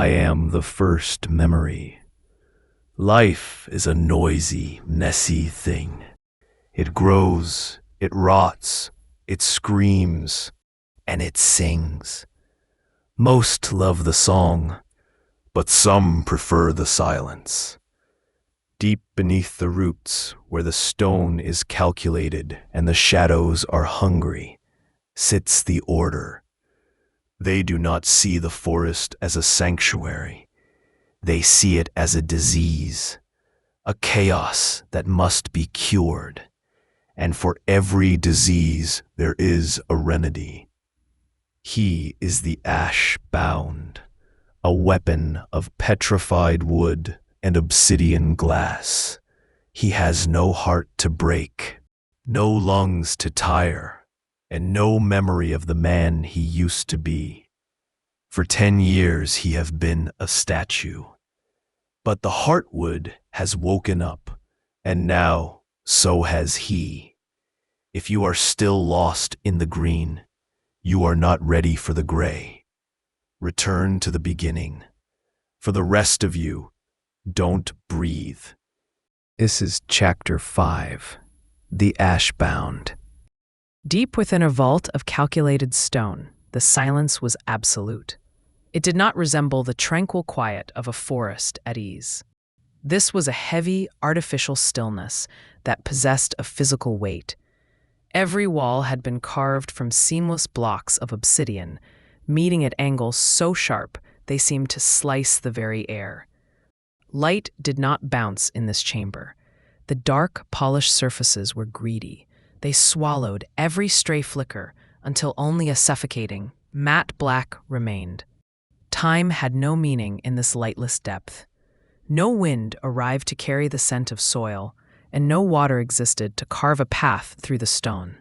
I am the first memory. Life is a noisy, messy thing. It grows, it rots, it screams, and it sings. Most love the song, but some prefer the silence. Deep beneath the roots, where the stone is calculated and the shadows are hungry, sits the Order. They do not see the forest as a sanctuary. They see it as a disease, a chaos that must be cured. And for every disease there is a remedy. He is the ash-bound, a weapon of petrified wood and obsidian glass. He has no heart to break, no lungs to tire, and no memory of the man he used to be. For 10 years he have been a statue. But the Heartwood has woken up, and now so has he. If you are still lost in the green, you are not ready for the gray. Return to the beginning. For the rest of you, don't breathe. This is Chapter 5, The Ashbound. Deep within a vault of calculated stone, the silence was absolute. It did not resemble the tranquil quiet of a forest at ease. This was a heavy, artificial stillness that possessed a physical weight. Every wall had been carved from seamless blocks of obsidian, meeting at angles so sharp they seemed to slice the very air. Light did not bounce in this chamber. The dark, polished surfaces were greedy. They swallowed every stray flicker until only a suffocating, matte black remained. Time had no meaning in this lightless depth. No wind arrived to carry the scent of soil, and no water existed to carve a path through the stone.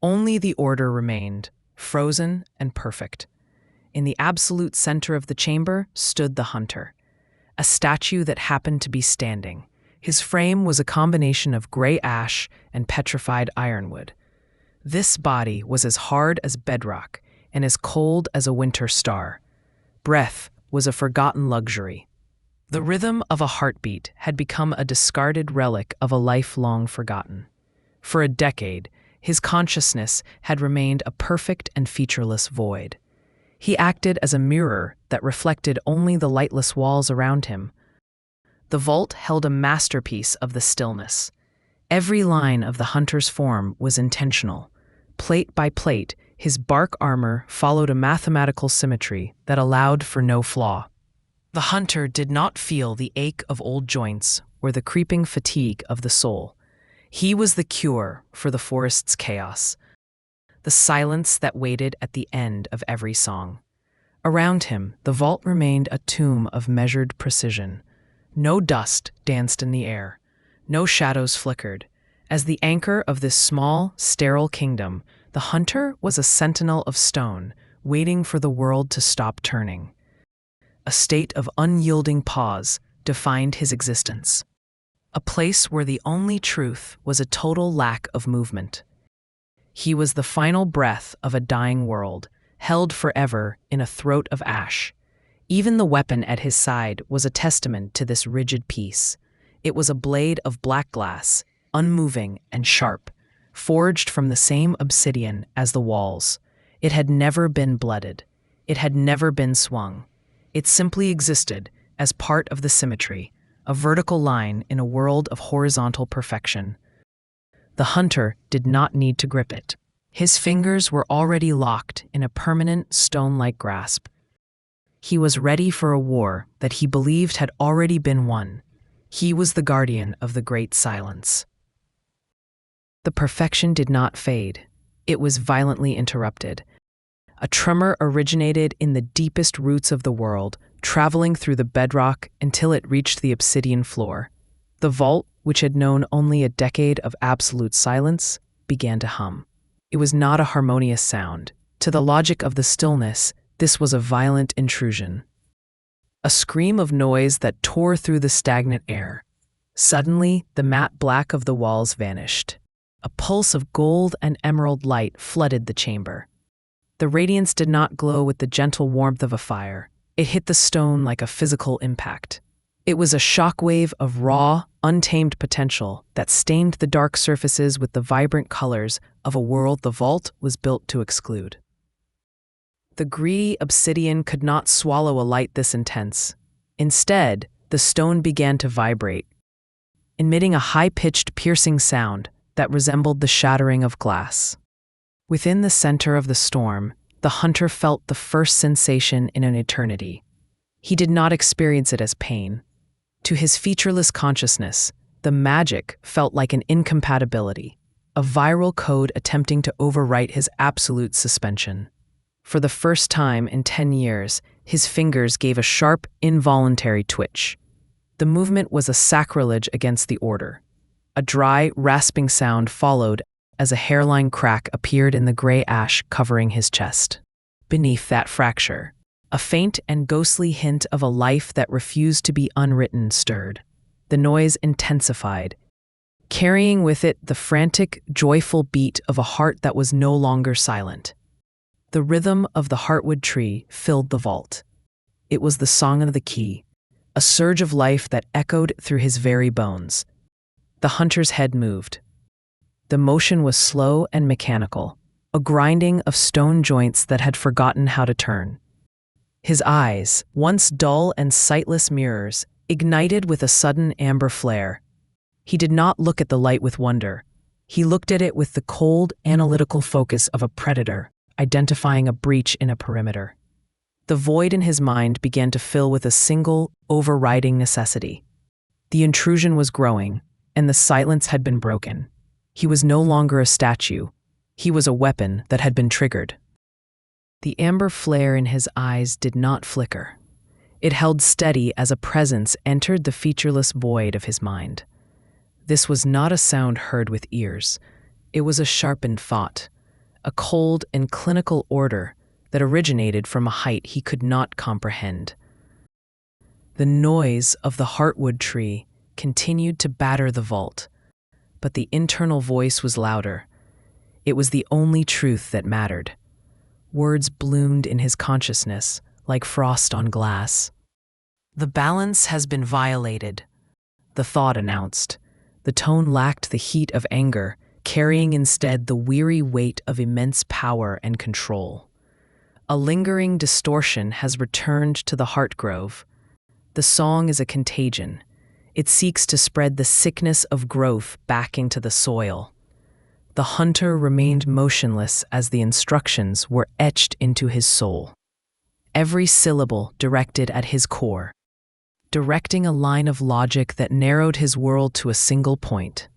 Only the Order remained, frozen and perfect. In the absolute center of the chamber stood the Hunter, a statue that happened to be standing. His frame was a combination of gray ash and petrified ironwood. This body was as hard as bedrock and as cold as a winter star. Breath was a forgotten luxury. The rhythm of a heartbeat had become a discarded relic of a life long forgotten. For a decade, his consciousness had remained a perfect and featureless void. He acted as a mirror that reflected only the lightless walls around him. The vault held a masterpiece of the stillness. Every line of the Hunter's form was intentional. Plate by plate, his bark armor followed a mathematical symmetry that allowed for no flaw. The Hunter did not feel the ache of old joints or the creeping fatigue of the soul. He was the cure for the forest's chaos, the silence that waited at the end of every song. Around him, the vault remained a tomb of measured precision. No dust danced in the air. No shadows flickered. As the anchor of this small, sterile kingdom, the Hunter was a sentinel of stone, waiting for the world to stop turning. A state of unyielding pause defined his existence. A place where the only truth was a total lack of movement. He was the final breath of a dying world, held forever in a throat of ash. Even the weapon at his side was a testament to this rigid peace. It was a blade of black glass, unmoving and sharp, forged from the same obsidian as the walls. It had never been blooded. It had never been swung. It simply existed as part of the symmetry, a vertical line in a world of horizontal perfection. The Hunter did not need to grip it. His fingers were already locked in a permanent stone-like grasp. He was ready for a war that he believed had already been won. He was the guardian of the great silence. The perfection did not fade. It was violently interrupted. A tremor originated in the deepest roots of the world, traveling through the bedrock until it reached the obsidian floor. The vault, which had known only a decade of absolute silence, began to hum. It was not a harmonious sound. To the logic of the stillness, this was a violent intrusion. A scream of noise that tore through the stagnant air. Suddenly, the matte black of the walls vanished. A pulse of gold and emerald light flooded the chamber. The radiance did not glow with the gentle warmth of a fire. It hit the stone like a physical impact. It was a shockwave of raw, untamed potential that stained the dark surfaces with the vibrant colors of a world the vault was built to exclude. The greedy obsidian could not swallow a light this intense. Instead, the stone began to vibrate, emitting a high-pitched, piercing sound that resembled the shattering of glass. Within the center of the storm, the hunter felt the first sensation in an eternity. He did not experience it as pain. To his featureless consciousness, the magic felt like an incompatibility, a viral code attempting to overwrite his absolute suspension. For the first time in 10 years, his fingers gave a sharp, involuntary twitch. The movement was a sacrilege against the order. A dry, rasping sound followed as a hairline crack appeared in the gray ash covering his chest. Beneath that fracture, a faint and ghostly hint of a life that refused to be unwritten stirred. The noise intensified, carrying with it the frantic, joyful beat of a heart that was no longer silent. The rhythm of the Heartwood tree filled the vault. It was the song of the key, a surge of life that echoed through his very bones. The hunter's head moved. The motion was slow and mechanical, a grinding of stone joints that had forgotten how to turn. His eyes, once dull and sightless mirrors, ignited with a sudden amber flare. He did not look at the light with wonder. He looked at it with the cold, analytical focus of a predator, identifying a breach in a perimeter. The void in his mind began to fill with a single, overriding necessity. The intrusion was growing, and the silence had been broken. He was no longer a statue. He was a weapon that had been triggered. The amber flare in his eyes did not flicker. It held steady as a presence entered the featureless void of his mind. This was not a sound heard with ears. It was a sharpened thought, a cold and clinical order that originated from a height he could not comprehend. The noise of the Heartwood tree continued to batter the vault, but the internal voice was louder. It was the only truth that mattered. Words bloomed in his consciousness like frost on glass. "The balance has been violated," the thought announced. The tone lacked the heat of anger, carrying instead the weary weight of immense power and control. A lingering distortion has returned to the Heartgrove. The song is a contagion. It seeks to spread the sickness of growth back into the soil. The hunter remained motionless as the instructions were etched into his soul. Every syllable directed at his core, directing a line of logic that narrowed his world to a single point.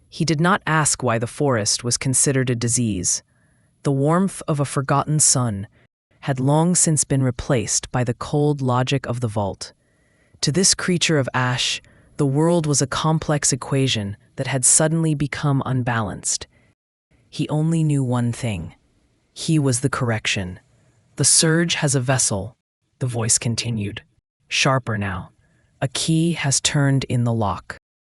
He did not ask why the forest was considered a disease. The warmth of a forgotten sun had long since been replaced by the cold logic of the vault. To this creature of ash, the world was a complex equation that had suddenly become unbalanced. He only knew one thing. He was the correction. "The surge has a vessel," the voice continued, sharper now. "A key has turned in the lock.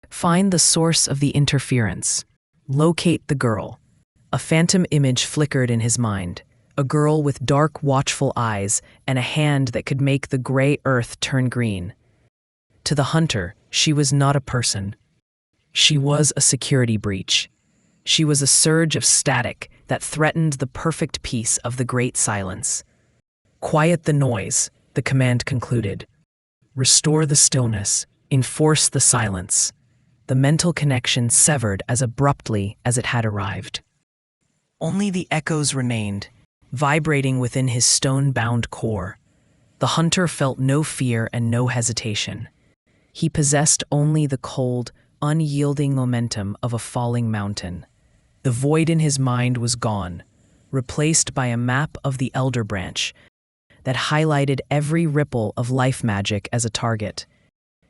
Find the source of the interference. Locate the girl." A phantom image flickered in his mind. A girl with dark, watchful eyes and a hand that could make the gray earth turn green. To the hunter, she was not a person. She was a security breach. She was a surge of static that threatened the perfect peace of the great silence. "Quiet the noise," the command concluded. "Restore the stillness. Enforce the silence." The mental connection severed as abruptly as it had arrived. Only the echoes remained, vibrating within his stone-bound core. The hunter felt no fear and no hesitation. He possessed only the cold, unyielding momentum of a falling mountain. The void in his mind was gone, replaced by a map of the Elderbranch that highlighted every ripple of life magic as a target.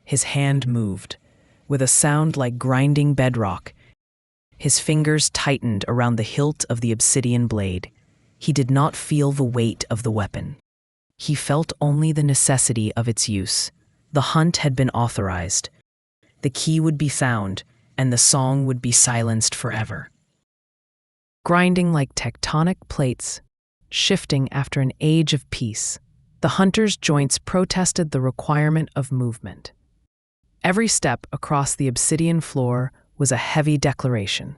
His hand moved, with a sound like grinding bedrock. His fingers tightened around the hilt of the obsidian blade. He did not feel the weight of the weapon. He felt only the necessity of its use. The hunt had been authorized. The key would be found, and the song would be silenced forever. Grinding like tectonic plates, shifting after an age of peace, The hunter's joints protested the requirement of movement. Every step across the obsidian floor was a heavy declaration,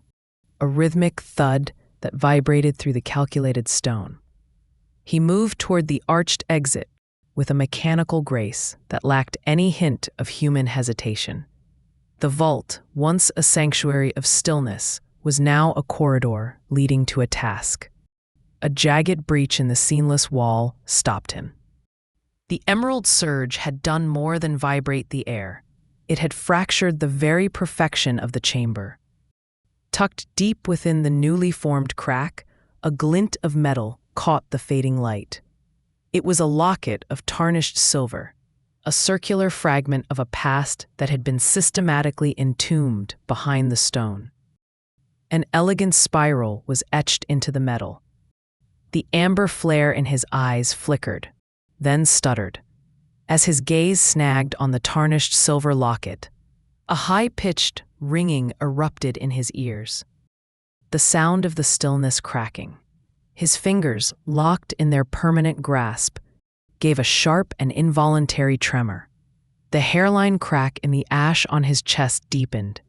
a rhythmic thud that vibrated through the calculated stone. He moved toward the arched exit with a mechanical grace that lacked any hint of human hesitation. The vault, once a sanctuary of stillness, was now a corridor leading to a task. A jagged breach in the seamless wall stopped him. The emerald surge had done more than vibrate the air. It had fractured the very perfection of the chamber. Tucked deep within the newly formed crack, a glint of metal caught the fading light. It was a locket of tarnished silver, a circular fragment of a past that had been systematically entombed behind the stone. An elegant spiral was etched into the metal. The amber flare in his eyes flickered, then stuttered. As his gaze snagged on the tarnished silver locket, a high-pitched ringing erupted in his ears. The sound of the stillness cracking. His fingers, locked in their permanent grasp, gave a sharp and involuntary tremor. The hairline crack in the ash on his chest deepened.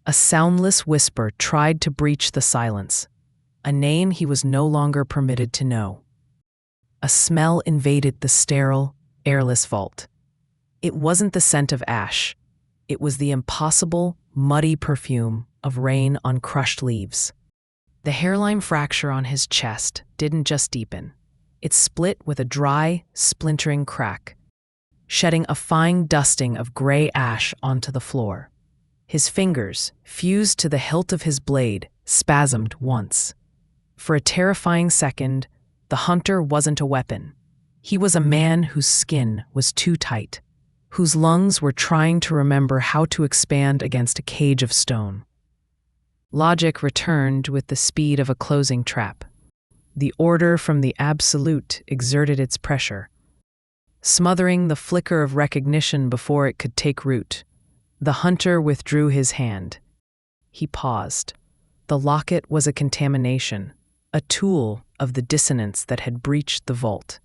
A soundless whisper tried to breach the silence, a name he was no longer permitted to know. A smell invaded the sterile, airless vault. It wasn't the scent of ash. It was the impossible, muddy perfume of rain on crushed leaves. The hairline fracture on his chest didn't just deepen. It split with a dry, splintering crack, shedding a fine dusting of gray ash onto the floor. His fingers, fused to the hilt of his blade, spasmed once. For a terrifying second, the hunter wasn't a weapon. He was a man whose skin was too tight, whose lungs were trying to remember how to expand against a cage of stone. Logic returned with the speed of a closing trap. The order from the absolute exerted its pressure, smothering the flicker of recognition before it could take root. The hunter withdrew his hand. He paused. The locket was a contamination, a tool of the dissonance that had breached the vault.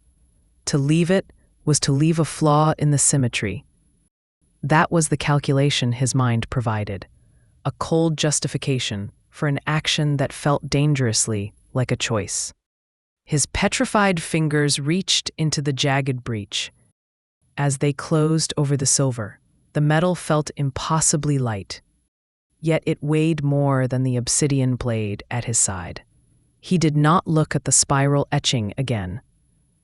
To leave it was to leave a flaw in the symmetry. That was the calculation his mind provided, a cold justification for an action that felt dangerously like a choice. His petrified fingers reached into the jagged breach. As they closed over the silver, the metal felt impossibly light. Yet it weighed more than the obsidian blade at his side. He did not look at the spiral etching again.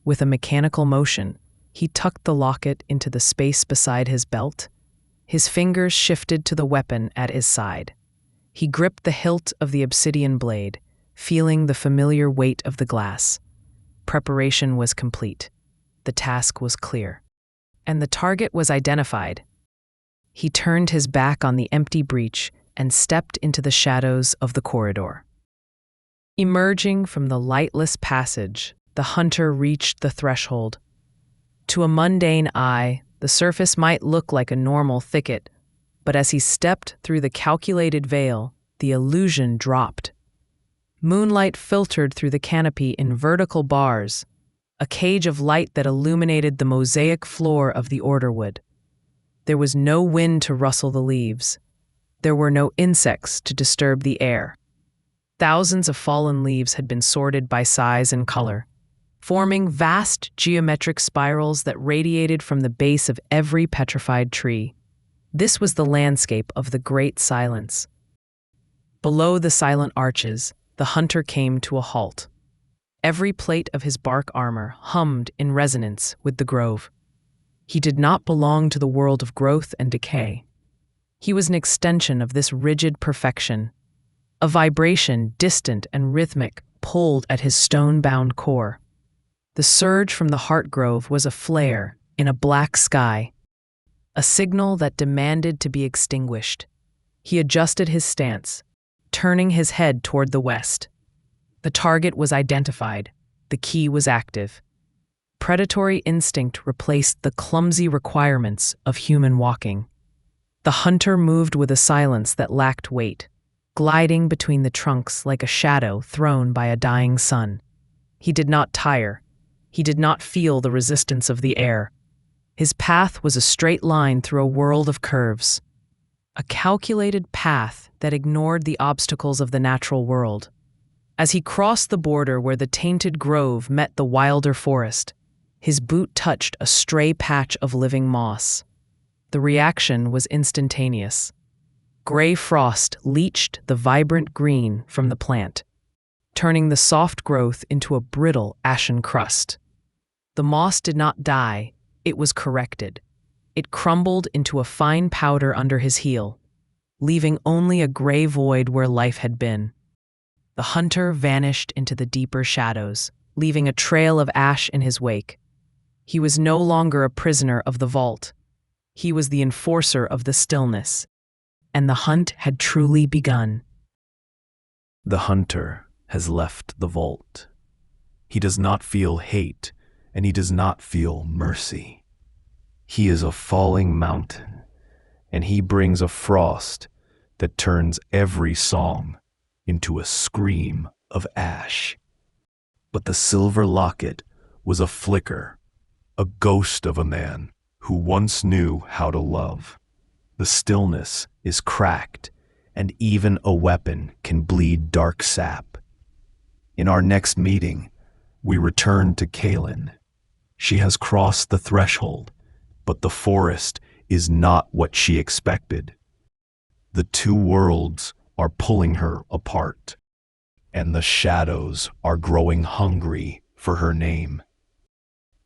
With a mechanical motion, he tucked the locket into the space beside his belt. His fingers shifted to the weapon at his side. He gripped the hilt of the obsidian blade, feeling the familiar weight of the glass. Preparation was complete. The task was clear. And the target was identified. He turned his back on the empty breach and stepped into the shadows of the corridor. Emerging from the lightless passage, the hunter reached the threshold. To a mundane eye, the surface might look like a normal thicket, but as he stepped through the calculated veil, the illusion dropped. Moonlight filtered through the canopy in vertical bars, a cage of light that illuminated the mosaic floor of the Orderwood. There was no wind to rustle the leaves. There were no insects to disturb the air. Thousands of fallen leaves had been sorted by size and color, forming vast geometric spirals that radiated from the base of every petrified tree. This was the landscape of the Great Silence. Below the silent arches, the hunter came to a halt. Every plate of his bark armor hummed in resonance with the grove. He did not belong to the world of growth and decay. He was an extension of this rigid perfection. A vibration, distant and rhythmic, pulled at his stone-bound core. The surge from the heart grove was a flare in a black sky, a signal that demanded to be extinguished. He adjusted his stance, turning his head toward the west. The target was identified. The key was active. Predatory instinct replaced the clumsy requirements of human walking. The hunter moved with a silence that lacked weight, gliding between the trunks like a shadow thrown by a dying sun. He did not tire. He did not feel the resistance of the air. His path was a straight line through a world of curves, a calculated path that ignored the obstacles of the natural world. As he crossed the border where the tainted grove met the wilder forest, his boot touched a stray patch of living moss. The reaction was instantaneous. Gray frost leached the vibrant green from the plant, turning the soft growth into a brittle, ashen crust. The moss did not die, it was corrected. It crumbled into a fine powder under his heel, leaving only a gray void where life had been. The hunter vanished into the deeper shadows, leaving a trail of ash in his wake. He was no longer a prisoner of the vault. He was the enforcer of the stillness, and the hunt had truly begun. The hunter has left the vault. He does not feel hate, and he does not feel mercy. He is a falling mountain, and he brings a frost that turns every song into a scream of ash. But the silver locket was a flicker, a ghost of a man who once knew how to love. The stillness is cracked, and even a weapon can bleed dark sap. In our next meeting, we return to Kaelin. She has crossed the threshold, but the forest is not what she expected. The two worlds are pulling her apart, and the shadows are growing hungry for her name.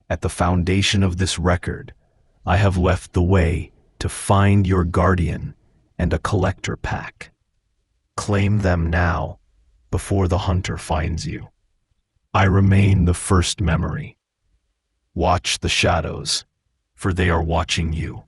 At the foundation of this record, I have left the way to find your guardian and a collector pack. Claim them now, before the hunter finds you. I remain the first memory. Watch the shadows, for they are watching you.